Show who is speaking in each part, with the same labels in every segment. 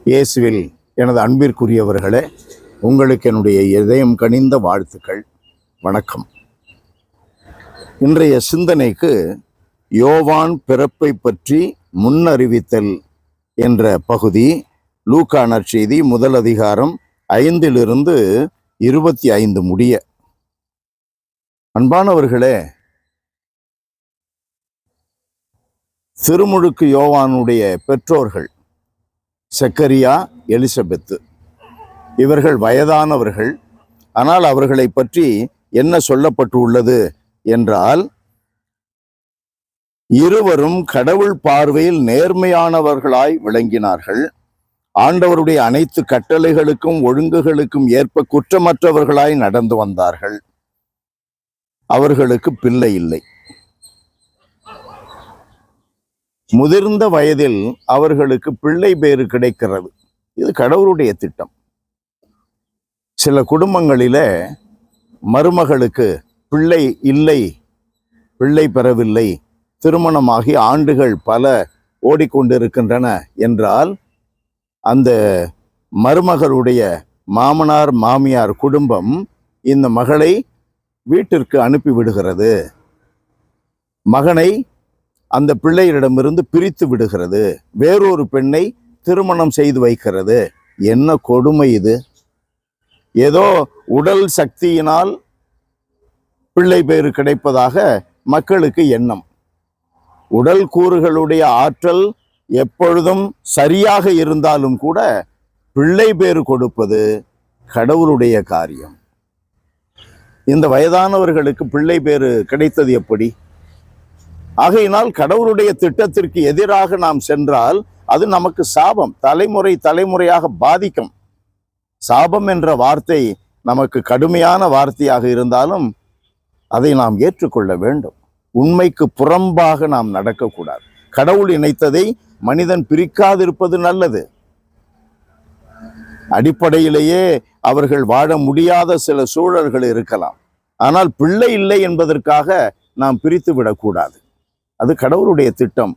Speaker 1: இயேசுவில் எனது அன்பிற்குரியவர்களே, உங்களுக்கு என்னுடைய இதயம் கனிந்த வாழ்த்துக்கள். வணக்கம். இன்றைய சிந்தனைக்கு யோவான் பிறப்பை பற்றி முன்னறிவித்தல் என்ற பகுதி லூக்கா நற்செய்தி 1 அதிகாரம் 5-25 முடிய. அன்பானவர்களே, திருமுழுக்கு யோவானுடைய பெற்றோர்கள் செக்கரியா, எலிசபெத்து, இவர்கள் வயதானவர்கள். ஆனால் அவர்களை பற்றி என்ன சொல்லப்பட்டு உள்ளது என்றால், இருவரும் கடவுள் பார்வையில் நேர்மையானவர்களாய் விளங்கினார்கள். ஆண்டவருடைய அனைத்து கட்டளைகளுக்கும் ஒழுங்குகளுக்கும் ஏற்ப குற்றமற்றவர்களாய் நடந்து வந்தார்கள். அவர்களுக்கு பிள்ளை இல்லை. முதிர்ந்த வயதில் அவர்களுக்கு பிள்ளை பேறு கிடைக்கிறது. இது கடவுளுடைய திட்டம். சில குடும்பங்களில மருமகளுக்கு பிள்ளை இல்லை, பிள்ளை பெறவில்லை, திருமணமாகி ஆண்டுகள் பல ஓடிக்கொண்டிருக்கின்றன என்றால் அந்த மருமகளுடைய மாமனார் மாமியார் குடும்பம் இந்த மகளை வீட்டிற்கு அனுப்பிவிடுகிறது. மகனை அந்த பிள்ளையிடமிருந்து பிரித்து விடுகிறது. வேறொரு பெண்ணை திருமணம் செய்து வைக்கிறது. என்ன கொடுமை இது! ஏதோ உடல் சக்தியினால் பிள்ளை பேறு கிடைப்பதாக மக்களுக்கு எண்ணம். உடல் கூறுகளுடைய ஆற்றல் எப்பொழுதும் சரியாக இருந்தாலும் கூட பிள்ளை பேறு கொடுப்பது கடவுளுடைய காரியம். இந்த வயதானவர்களுக்கு பிள்ளை பேறு கிடைத்தது எப்படி? ஆகையினால் கடவுளுடைய திட்டத்திற்கு எதிராக நாம் சென்றால் அது நமக்கு சாபம், தலைமுறையாக பாதிக்கும். சாபம் என்ற வார்த்தை நமக்கு கடுமையான வார்த்தையாக இருந்தாலும் அதை நாம் ஏற்றுக்கொள்ள வேண்டும். உண்மைக்கு புறம்பாக நாம் நடக்கக்கூடாது. கடவுள் இணைத்ததை மனிதன் பிரிக்காதிருப்பது நல்லது. அடிப்படையிலேயே அவர்கள் வாழ முடியாத சில சூழல்கள் இருக்கலாம். ஆனால் பிள்ளை இல்லை என்பதற்காக நாம் பிரித்து விடக்கூடாது. அது கடவுளுடைய திட்டம்.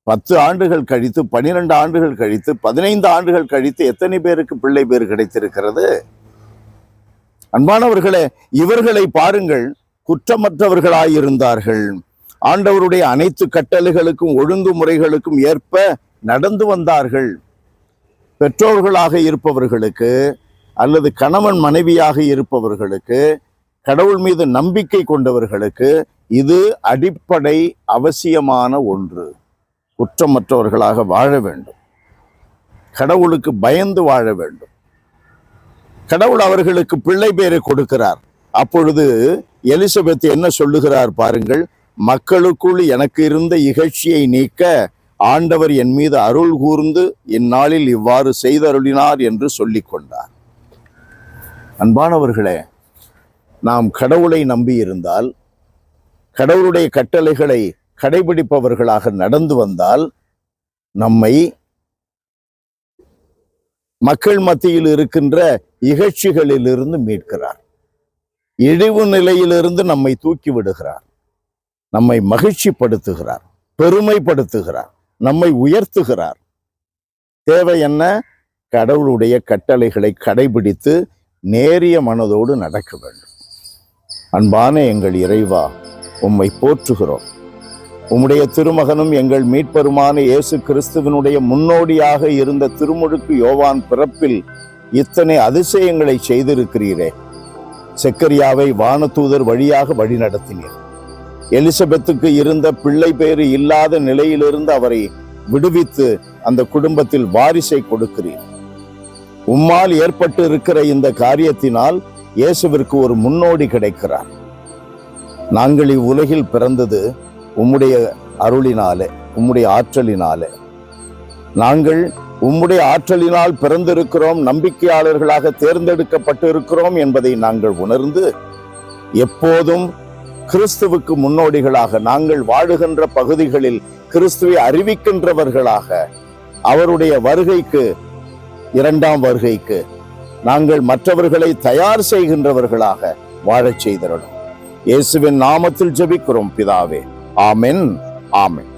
Speaker 1: 10 ஆண்டுகள் கழித்து, 12 ஆண்டுகள் கழித்து, 15 ஆண்டுகள் கழித்து எத்தனை பேருக்கு பிள்ளை பேறு கிடைத்திருக்கிறது? அன்பானவர்களே, இவர்களை பாருங்கள், குற்றமற்றவர்களாயிருந்தார்கள். ஆண்டவருடைய அனைத்து கட்டளைகளுக்கும் ஒழுங்குமுறைகளுக்கும் ஏற்ப நடந்து வந்தார்கள். பெற்றோர்களாக இருப்பவர்களுக்கு அல்லது கணவன் மனைவியாக இருப்பவர்களுக்கு, கடவுள் மீது நம்பிக்கை கொண்டவர்களுக்கு இது அடிப்படை அவசியமான ஒன்று. குற்றமற்றவர்களாக வாழ வேண்டும். கடவுளுக்கு பயந்து வாழ வேண்டும். கடவுள் அவர்களுக்கு பிள்ளை பேரை கொடுக்கிறார். அப்பொழுது எலிசபெத் என்ன சொல்லுகிறார் பாருங்கள். மக்களுக்குள் எனக்கு இருந்த இகழ்ச்சியை நீக்க ஆண்டவர் என் மீது அருள் கூர்ந்து இந்நாளில் இவ்வாறு செய்தருளினார் என்று சொல்லிக் கொண்டார். அன்பானவர்களே, நாம் கடவுளை நம்பியிருந்தால், கடவுளுடைய கட்டளைகளை கடைபிடிப்பவர்களாக நடந்து வந்தால், நம்மை மக்கள் மத்தியில் இருக்கின்ற இகழ்ச்சிகளிலிருந்து மீட்கிறார். இழிவு நிலையிலிருந்து நம்மை தூக்கி விடுகிறார். நம்மை மகிழ்ச்சிப்படுத்துகிறார், பெருமைப்படுத்துகிறார், நம்மை உயர்த்துகிறார். தேவை என்ன? கடவுளுடைய கட்டளைகளை கடைபிடித்து நேரிய மனதோடு நடக்க வேண்டும். அன்பான எங்கள் இறைவா, உம்மை போற்றுகிறோம். உம்முடைய திருமகனும் எங்கள் மீட்பருமான இயேசு கிறிஸ்துவனுடைய முன்னோடியாக இருந்த திருமுழுக்கு யோவான் பிறப்பில் இத்தனை அதிசயங்களை செய்திருக்கிறீரே. செக்கரியாவை வானதூதர் வழியாக வழிநடத்தினீர். எலிசபெத்துக்கு இருந்த பிள்ளை பேறு இல்லாத நிலையிலிருந்து அவரை விடுவித்து அந்த குடும்பத்தில் வாரிசை கொடுக்கிறீர். உம்மால் ஏற்பட்டு இருக்கிற இந்த காரியத்தினால் இயேசுவிற்கு ஒரு முன்னோடி கிடைக்கிறார். நாங்கள் இவ்வுலகில் பிறந்தது உம்முடைய அருளினாலே, உம்முடைய ஆற்றலினாலே. நாங்கள் உம்முடைய ஆற்றலினால் பிறந்திருக்கிறோம், நம்பிக்கையாளர்களாக தேர்ந்தெடுக்கப்பட்டு இருக்கிறோம் என்பதை நாங்கள் உணர்ந்து எப்போதும் கிறிஸ்துவுக்கு முன்னோடிகளாக, நாங்கள் வாழுகின்ற பகுதிகளில் கிறிஸ்துவை அறிவிக்கின்றவர்களாக, அவருடைய வருகைக்கு, 2ஆம் வருகைக்கு நாங்கள் மற்றவர்களை தயார் செய்கின்றவர்களாக வாழச் செய்திடணும். இயேசுவின் நாமத்தில் ஜெபிக்கிறோம் பிதாவே. ஆமென், ஆமென்.